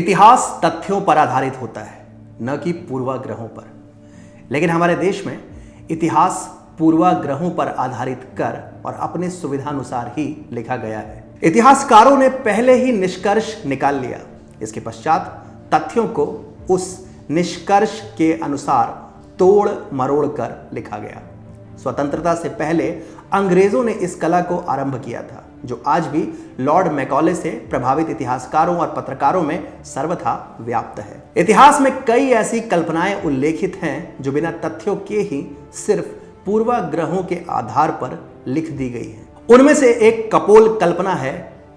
इतिहास तथ्यों पर आधारित होता है, न कि पूर्वाग्रहों पर। लेकिन हमारे देश में इतिहास पूर्वाग्रहों पर आधारित कर और अपने सुविधानुसार ही लिखा गया है। इतिहासकारों ने पहले ही निष्कर्ष निकाल लिया, इसके पश्चात तथ्यों को उस निष्कर्ष के अनुसार तोड़ मरोड़ कर लिखा गया। स्वतंत्रता से पहले अंग्रेजों ने इस कला को आरंभ किया था, जो आज भी लॉर्ड मैकॉले से प्रभावित इतिहासकारों और पत्रकारों में सर्वथा व्याप्त है। इतिहास में कई ऐसी कल्पनाएं उल्लेखित हैं जो बिना तथ्यों के ही सिर्फ पूर्वाग्रहों के आधार पर लिख दी गई हैं। उनमें से एक कपोल कल्पना है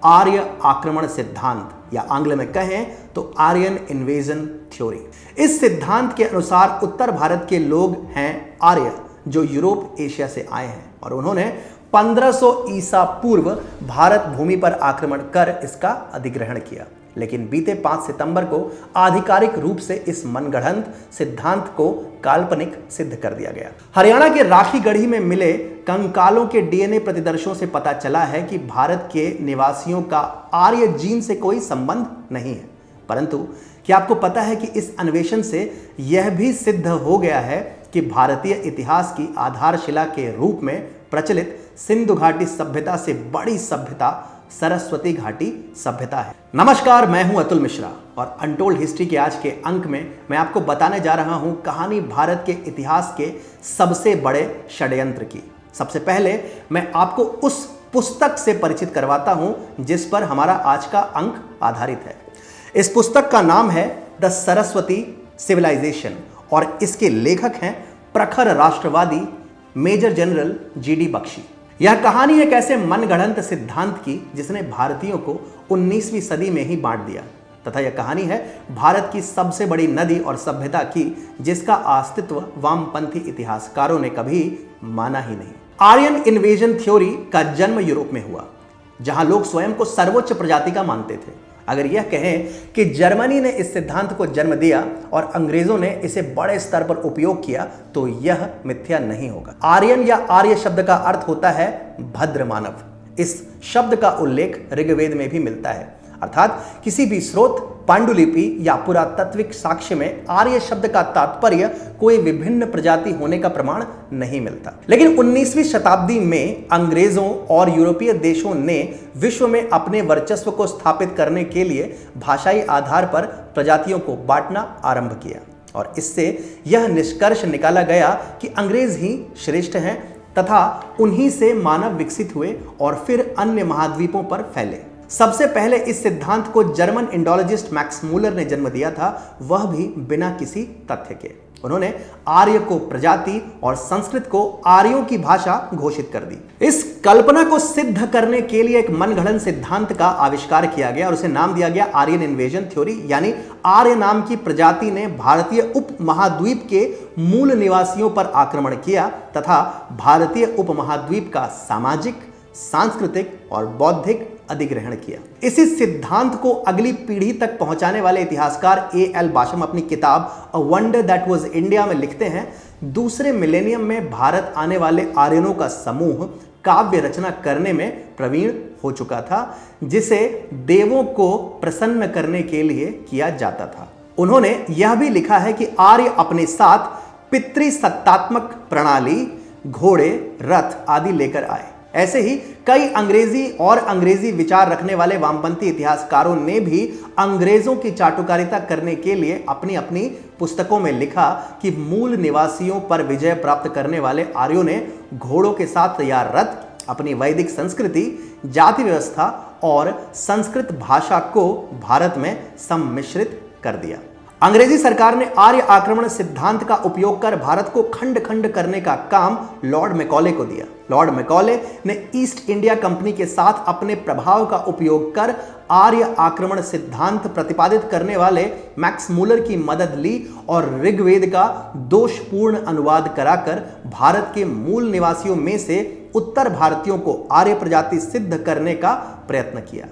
आर्य आक्रमण सिद्धांत, या आंग्ल में कहें तो आर्यन इन्वेजन थ्योरी। इस सिद्धांत के अनुसार उत्तर भारत के लोग हैं आर्य, जो यूरोप एशिया से आए हैं, और उन्होंने 1500 ईसा पूर्व भारत भूमि पर आक्रमण कर इसका अधिग्रहण किया। लेकिन बीते 5 सितंबर को आधिकारिक रूप से इस मनगढ़ंत सिद्धांत को काल्पनिक सिद्ध कर दिया गया। हरियाणा के राखीगढ़ी में मिले कंकालों के डीएनए प्रतिदर्शों से पता चला है कि भारत के निवासियों का आर्य जीन से कोई संबंध नहीं है। परंतु क्या आपको पता है कि इस अन्वेषण से यह भी सिद्ध हो गया है कि भारतीय इतिहास की आधारशिला के रूप में प्रचलित सिंधु घाटी सभ्यता से बड़ी सभ्यता सरस्वती घाटी सभ्यता है। नमस्कार, मैं हूं अतुल मिश्रा और अनटोल्ड हिस्ट्री के आज के अंक में मैं आपको बताने जा रहा हूं कहानी भारत के इतिहास के सबसे बड़े षड्यंत्र की। सबसे पहले मैं आपको उस पुस्तक से परिचित करवाता हूं जिस पर हमारा आज का अंक आधारित है। इस पुस्तक का नाम है द सरस्वती सिविलाइजेशन और इसके लेखक हैं प्रखर राष्ट्रवादी मेजर जनरल जीडी बख्शी। यह कहानी एक ऐसे मनगढ़ंत सिद्धांत की जिसने भारतीयों को 19वीं सदी में ही बांट दिया, तथा यह कहानी है भारत की सबसे बड़ी नदी और सभ्यता की जिसका अस्तित्व वामपंथी इतिहासकारों ने कभी माना ही नहीं। आर्यन इन्वेजन थ्योरी का जन्म यूरोप में हुआ, जहां लोग स्वयं को सर्वोच्च प्रजाति का मानते थे। अगर यह कहें कि जर्मनी ने इस सिद्धांत को जन्म दिया और अंग्रेजों ने इसे बड़े स्तर पर उपयोग किया, तो यह मिथ्या नहीं होगा। आर्यन या आर्य शब्द का अर्थ होता है भद्र मानव। इस शब्द का उल्लेख ऋग्वेद में भी मिलता है, अर्थात किसी भी स्रोत, पांडुलिपि या पुरातात्विक साक्ष्य में आर्य शब्द का तात्पर्य कोई विभिन्न प्रजाति होने का प्रमाण नहीं मिलता। लेकिन 19वीं शताब्दी में अंग्रेजों और यूरोपीय देशों ने विश्व में अपने वर्चस्व को स्थापित करने के लिए भाषाई आधार पर प्रजातियों को बांटना आरंभ किया, और इससे यह निष्कर्ष निकाला गया कि अंग्रेज ही श्रेष्ठ हैं तथा उन्हीं से मानव विकसित हुए और फिर अन्य महाद्वीपों पर फैले। सबसे पहले इस सिद्धांत को जर्मन इंडोलॉजिस्ट मैक्स मूलर ने जन्म दिया था, वह भी बिना किसी तथ्य के। उन्होंने आर्य को प्रजाति और संस्कृत को आर्यों की भाषा घोषित कर दी। इस कल्पना को सिद्ध करने के लिए एक मनगढ़ंत सिद्धांत का आविष्कार किया गया और उसे नाम दिया गया आर्यन इन्वेजन थ्योरी, यानी आर्य नाम की प्रजाति ने भारतीय उपमहाद्वीप के मूल निवासियों पर आक्रमण किया तथा भारतीय उपमहाद्वीप का सामाजिक, सांस्कृतिक और बौद्धिक अधिग्रहण किया। इसी सिद्धांत को अगली पीढ़ी तक पहुंचाने वाले इतिहासकार ए.एल. बाशम अपनी किताब a wonder that was India में लिखते हैं, दूसरे मिलेनियम में भारत आने वाले आर्यनों का समूह काव्य रचना करने में प्रवीण हो चुका था, जिसे देवों को प्रसन्न करने के लिए किया जाता था। उन्होंने यह भी लिखा है कि आर्य अपने साथ पितृसत्तात्मक प्रणाली, घोड़े, रथ आदि लेकर आए। ऐसे ही कई अंग्रेजी विचार रखने वाले वामपंथी इतिहासकारों ने भी अंग्रेजों की चाटुकारिता करने के लिए अपनी अपनी पुस्तकों में लिखा कि मूल निवासियों पर विजय प्राप्त करने वाले आर्यों ने घोड़ों के साथ तैयार रथ, अपनी वैदिक संस्कृति, जाति व्यवस्था और संस्कृत भाषा को भारत में सम्मिश्रित कर दिया। अंग्रेजी सरकार ने आर्य आक्रमण सिद्धांत का उपयोग कर भारत को खंड खंड करने का काम लॉर्ड मैकॉले को दिया। लॉर्ड मैकॉले ने ईस्ट इंडिया कंपनी के साथ अपने प्रभाव का उपयोग कर आर्य आक्रमण सिद्धांत प्रतिपादित करने वाले मैक्स मूलर की मदद ली और ऋग्वेद का दोषपूर्ण अनुवाद कराकर भारत के मूल निवासियों में से उत्तर भारतीयों को आर्य प्रजाति सिद्ध करने का प्रयत्न किया।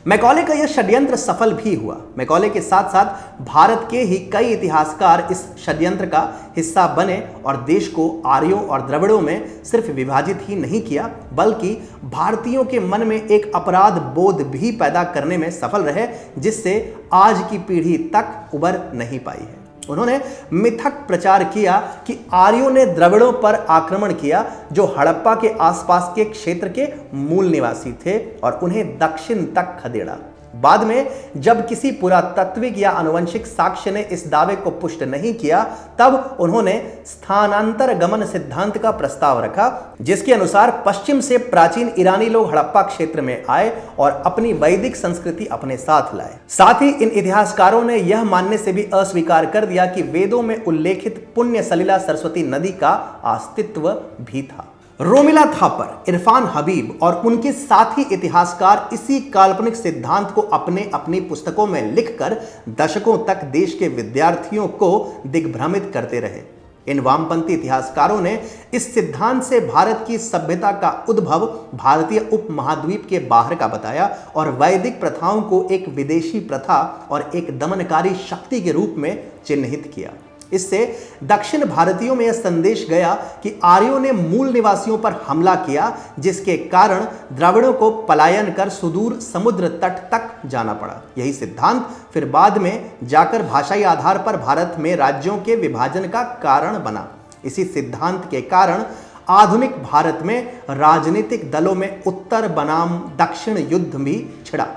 मैकॉले का यह षड्यंत्र सफल भी हुआ। मैकॉले के साथ साथ भारत के ही कई इतिहासकार इस षड्यंत्र का हिस्सा बने और देश को आर्यों और द्रविड़ों में सिर्फ विभाजित ही नहीं किया, बल्कि भारतीयों के मन में एक अपराध बोध भी पैदा करने में सफल रहे, जिससे आज की पीढ़ी तक उबर नहीं पाई है। उन्होंने मिथक प्रचार किया कि आर्यों ने द्रविड़ों पर आक्रमण किया, जो हड़प्पा के आसपास के क्षेत्र के मूल निवासी थे, और उन्हें दक्षिण तक खदेड़ा। बाद में जब किसी पुरातात्विक या आनुवंशिक साक्ष्य ने इस दावे को पुष्ट नहीं किया, तब उन्होंने स्थानांतर गमन सिद्धांत का प्रस्ताव रखा, जिसके अनुसार पश्चिम से प्राचीन ईरानी लोग हड़प्पा क्षेत्र में आए और अपनी वैदिक संस्कृति अपने साथ लाए। साथ ही इन इतिहासकारों ने यह मानने से भी अस्वीकार कर दिया कि वेदों में उल्लेखित पुण्य सलिला सरस्वती नदी का अस्तित्व भी था। रोमिला थापर, इरफान हबीब और उनके साथी इतिहासकार इसी काल्पनिक सिद्धांत को अपनी पुस्तकों में लिखकर दशकों तक देश के विद्यार्थियों को दिग्भ्रमित करते रहे। इन वामपंथी इतिहासकारों ने इस सिद्धांत से भारत की सभ्यता का उद्भव भारतीय उपमहाद्वीप के बाहर का बताया और वैदिक प्रथाओं को एक विदेशी प्रथा और एक दमनकारी शक्ति के रूप में चिन्हित किया। इससे दक्षिण भारतीयों में यह संदेश गया कि आर्यों ने मूल निवासियों पर हमला किया, जिसके कारण द्रविड़ों को पलायन कर सुदूर समुद्र तट तक जाना पड़ा। यही सिद्धांत फिर बाद में जाकर भाषाई आधार पर भारत में राज्यों के विभाजन का कारण बना। इसी सिद्धांत के कारण आधुनिक भारत में राजनीतिक दलों में उत्तर बनाम दक्षिण युद्ध भी छिड़ा।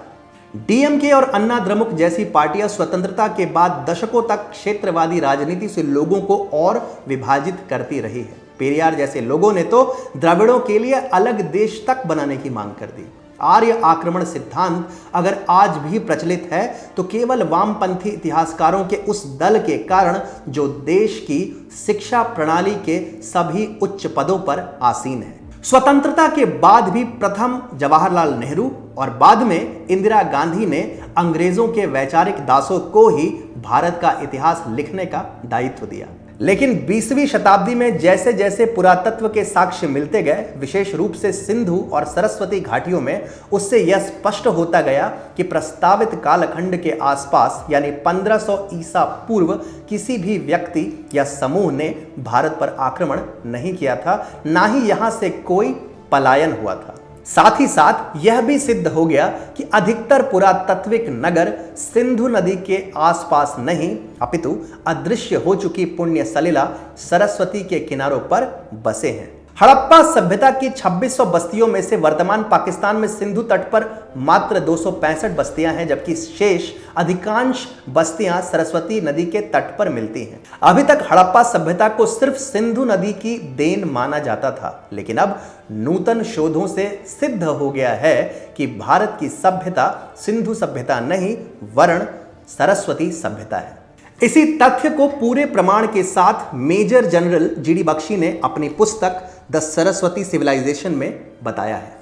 डीएमके और अन्ना द्रमुक जैसी पार्टियां स्वतंत्रता के बाद दशकों तक क्षेत्रवादी राजनीति से लोगों को और विभाजित करती रही है। पेरियार जैसे लोगों ने तो द्रविड़ों के लिए अलग देश तक बनाने की मांग कर दी। आर्य आक्रमण सिद्धांत अगर आज भी प्रचलित है तो केवल वामपंथी इतिहासकारों के उस दल के कारण जो देश की शिक्षा प्रणाली के सभी उच्च पदों पर आसीन है। स्वतंत्रता के बाद भी प्रथम जवाहरलाल नेहरू और बाद में इंदिरा गांधी ने अंग्रेजों के वैचारिक दासों को ही भारत का इतिहास लिखने का दायित्व दिया। लेकिन 20वीं शताब्दी में जैसे जैसे पुरातत्व के साक्ष्य मिलते गए, विशेष रूप से सिंधु और सरस्वती घाटियों में, उससे यह स्पष्ट होता गया कि प्रस्तावित कालखंड के आसपास यानी 1500 ईसा पूर्व किसी भी व्यक्ति या समूह ने भारत पर आक्रमण नहीं किया था, ना ही यहां से कोई पलायन हुआ था। साथ ही साथ यह भी सिद्ध हो गया कि अधिकतर पुरातात्विक नगर सिंधु नदी के आसपास नहीं, अपितु अदृश्य हो चुकी पुण्य सलिला सरस्वती के किनारों पर बसे हैं। हड़प्पा सभ्यता की 2600 बस्तियों में से वर्तमान पाकिस्तान में सिंधु तट पर मात्र 265 बस्तियां हैं, जबकि शेष अधिकांश बस्तियां सरस्वती नदी के तट पर मिलती हैं। अभी तक हड़प्पा सभ्यता को सिर्फ सिंधु नदी की देन माना जाता था, लेकिन अब नूतन शोधों से सिद्ध हो गया है कि भारत की सभ्यता सिंधु सभ्यता नहीं वरन सरस्वती सभ्यता है। इसी तथ्य को पूरे प्रमाण के साथ मेजर जनरल जीडी बख्शी ने अपनी पुस्तक द सरस्वती सिविलाइजेशन में बताया है।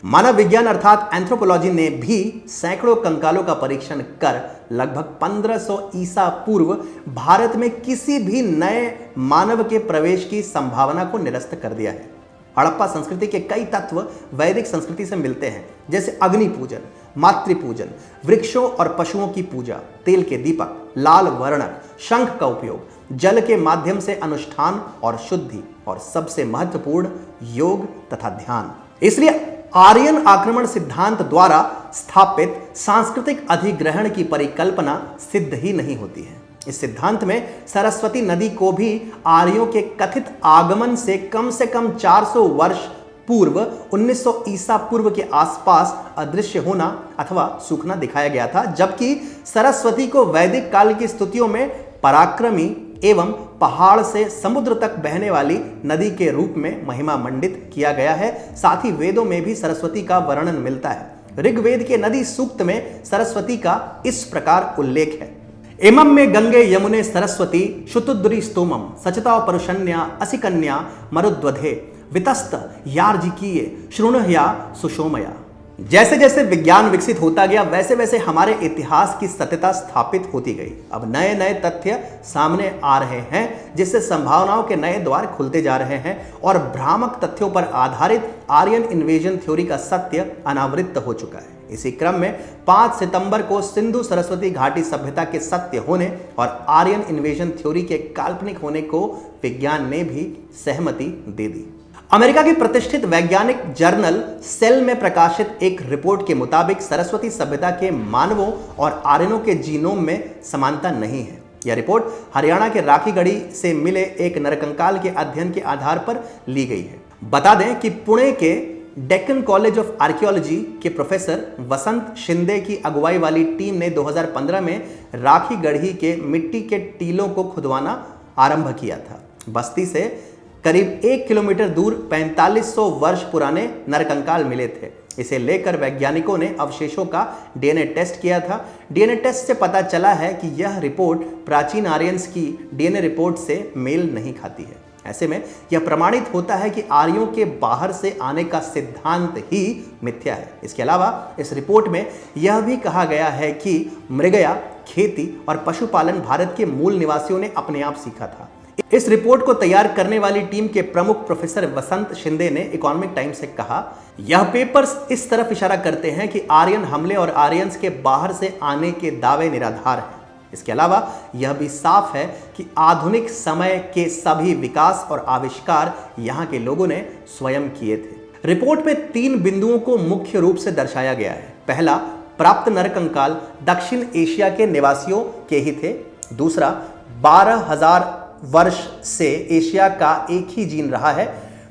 मानव विज्ञान अर्थात एंथ्रोपोलॉजी ने भी सैकड़ों कंकालों का परीक्षण कर लगभग 1500 ईसा पूर्व भारत में किसी भी नए मानव के प्रवेश की संभावना को निरस्त कर दिया है। हड़प्पा संस्कृति के कई तत्व वैदिक संस्कृति से मिलते हैं, जैसे अग्नि पूजन, मातृपूजन, वृक्षों और पशुओं की पूजा, तेल के दीपक, लाल वर्णक, शंख का उपयोग, जल के माध्यम से अनुष्ठान और शुद्धि, और सबसे महत्वपूर्ण योग तथा ध्यान। इसलिए आर्यन आक्रमण सिद्धांत द्वारा स्थापित सांस्कृतिक अधिग्रहण की परिकल्पना सिद्ध ही नहीं होती है। इस सिद्धांत में सरस्वती नदी को भी आर्यों के कथित आगमन से कम 400 वर्ष पूर्व 1900 ईसा पूर्व के आसपास अदृश्य होना अथवा सूखना दिखाया गया था, जबकि सरस्वती को वैदिक काल की स्तुतियों में पराक्रमी एवं पहाड़ से समुद्र तक बहने वाली नदी के रूप में महिमा मंडित किया गया है। साथ ही वेदों में भी सरस्वती का वर्णन मिलता है। ऋग्वेद के नदी सूक्त में सरस्वती का इस प्रकार उल्लेख है। इमं में गंगे यमुने सरस्वती शुतुद्री स्तोमम सचता परुषन्या असिकन्या मरुद्वधे वितस्त यार्जिकीये शृणुह्या सुषोमया। जैसे जैसे विज्ञान विकसित होता गया वैसे वैसे हमारे इतिहास की सत्यता स्थापित होती गई। अब नए नए तथ्य सामने आ रहे हैं जिससे संभावनाओं के नए द्वार खुलते जा रहे हैं और भ्रामक तथ्यों पर आधारित आर्यन इन्वेजन थ्योरी का सत्य अनावृत हो चुका है। इसी क्रम में 5 सितंबर को सिंधु सरस्वती घाटी सभ्यता के सत्य होने और आर्यन इन्वेजन थ्योरी के काल्पनिक होने को विज्ञान ने भी सहमति दे दी। अमेरिका की प्रतिष्ठित वैज्ञानिक जर्नल सेल में प्रकाशित एक रिपोर्ट के मुताबिक सरस्वती सभ्यता के मानवों और आर्यनों के जीनोम में समानता नहीं है। यह रिपोर्ट हरियाणा के राखीगढ़ी से मिले एक नरकंकाल के अध्ययन के आधार पर ली गई है। बता दें कि पुणे के डेक्कन कॉलेज ऑफ आर्कियोलॉजी के प्रोफेसर वसंत शिंदे की अगुवाई वाली टीम ने 2015 में राखीगढ़ी के मिट्टी के टीलों को खुदवाना आरंभ किया था। बस्ती से करीब 1 किलोमीटर दूर 4500 वर्ष पुराने नरकंकाल मिले थे। इसे लेकर वैज्ञानिकों ने अवशेषों का डीएनए टेस्ट किया था। डीएनए टेस्ट से पता चला है कि यह रिपोर्ट प्राचीन आर्यंस की डीएनए रिपोर्ट से मेल नहीं खाती है। ऐसे में यह प्रमाणित होता है कि आर्यों के बाहर से आने का सिद्धांत ही मिथ्या है। इसके अलावा इस रिपोर्ट में यह भी कहा गया है कि मृगया, खेती और पशुपालन भारत के मूल निवासियों ने अपने आप सीखा था। इस रिपोर्ट को तैयार करने वाली टीम के प्रमुख प्रोफेसर वसंत शिंदे ने इकोनॉमिक टाइम्स से कहा, यह पेपर्स इस तरफ इशारा करते हैं कि आर्यन हमले और आर्यंस के बाहर से आने के दावे निराधार हैं। इसके अलावा यह भी साफ है कि आधुनिक समय के सभी विकास और आविष्कार यहाँ के लोगों ने स्वयं किए थे। रिपोर्ट में 3 बिंदुओं को मुख्य रूप से दर्शाया गया है। पहला, प्राप्त नरकंकाल दक्षिण एशिया के निवासियों के ही थे। दूसरा, 12,000 वर्ष से एशिया का एक ही जीन रहा है।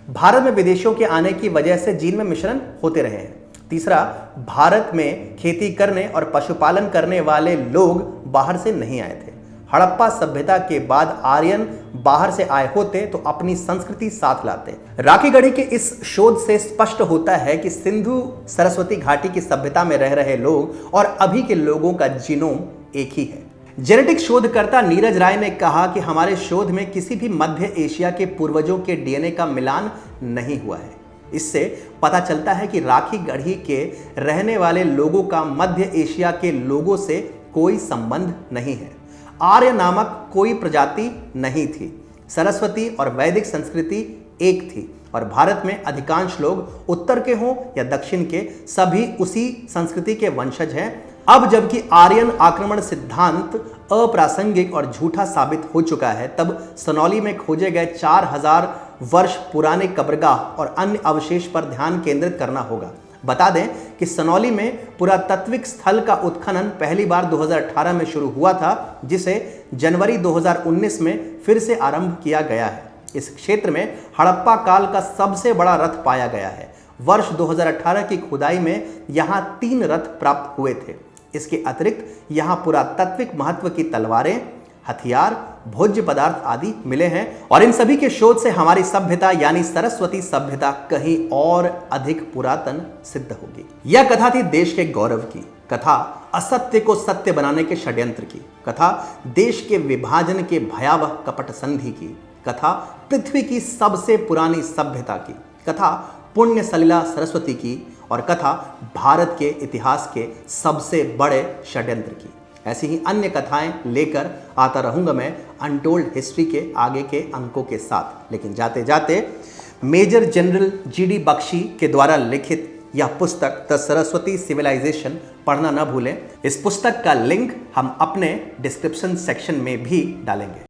भारत में विदेशियों के आने की वजह से जीन में मिश्रण होते रहे हैं। तीसरा, भारत में खेती करने और पशुपालन करने वाले लोग बाहर से नहीं आए थे। हड़प्पा सभ्यता के बाद आर्यन बाहर से आए होते तो अपनी संस्कृति साथ लाते। राखीगढ़ी के इस शोध से स्पष्ट होता है कि सिंधु सरस्वती घाटी की सभ्यता में रह रहे लोग और अभी के लोगों का जीनोम एक ही है। जेनेटिक शोधकर्ता नीरज राय ने कहा कि हमारे शोध में किसी भी मध्य एशिया के पूर्वजों के डीएनए का मिलान नहीं हुआ है। इससे पता चलता है कि राखीगढ़ी के रहने वाले लोगों का मध्य एशिया के लोगों से कोई संबंध नहीं है। आर्य नामक कोई प्रजाति नहीं थी। सरस्वती और वैदिक संस्कृति एक थी और भारत में अधिकांश लोग उत्तर के हों या दक्षिण के, सभी उसी संस्कृति के वंशज हैं। अब जबकि आर्यन आक्रमण सिद्धांत अप्रासंगिक और झूठा साबित हो चुका है, तब सनौली में खोजे गए 4000 वर्ष पुराने कब्रगाह और अन्य अवशेष पर ध्यान केंद्रित करना होगा। बता दें कि सनौली में पुरातात्विक स्थल का उत्खनन पहली बार 2018 में शुरू हुआ था, जिसे जनवरी 2019 में फिर से आरंभ किया गया है। इस क्षेत्र में हड़प्पा काल का सबसे बड़ा रथ पाया गया है। वर्ष 2018 की खुदाई में यहाँ 3 रथ प्राप्त हुए थे। इसके अतिरिक्त यहाँ पुरातात्विक महत्व की तलवारें, हथियार, भोज्य पदार्थ आदि मिले हैं और इन सभी के शोध से हमारी सभ्यता यानी सरस्वती सभ्यता कहीं और अधिक पुरातन सिद्ध होगी। यह कथा थी देश के गौरव की कथा, असत्य को सत्य बनाने के षड्यंत्र की कथा, देश के विभाजन के भयावह कपट संधि की कथा, पृथ्वी की सबसे पुरानी सभ्यता की कथा, पुण्य सलिला सरस्वती की और कथा भारत के इतिहास के सबसे बड़े षड्यंत्र की। ऐसी ही अन्य कथाएं लेकर आता रहूंगा मैं अनटोल्ड हिस्ट्री के आगे के अंकों के साथ। लेकिन जाते जाते मेजर जनरल जीडी बख्शी के द्वारा लिखित यह पुस्तक द सरस्वती सिविलाइजेशन पढ़ना न भूलें। इस पुस्तक का लिंक हम अपने डिस्क्रिप्शन सेक्शन में भी डालेंगे।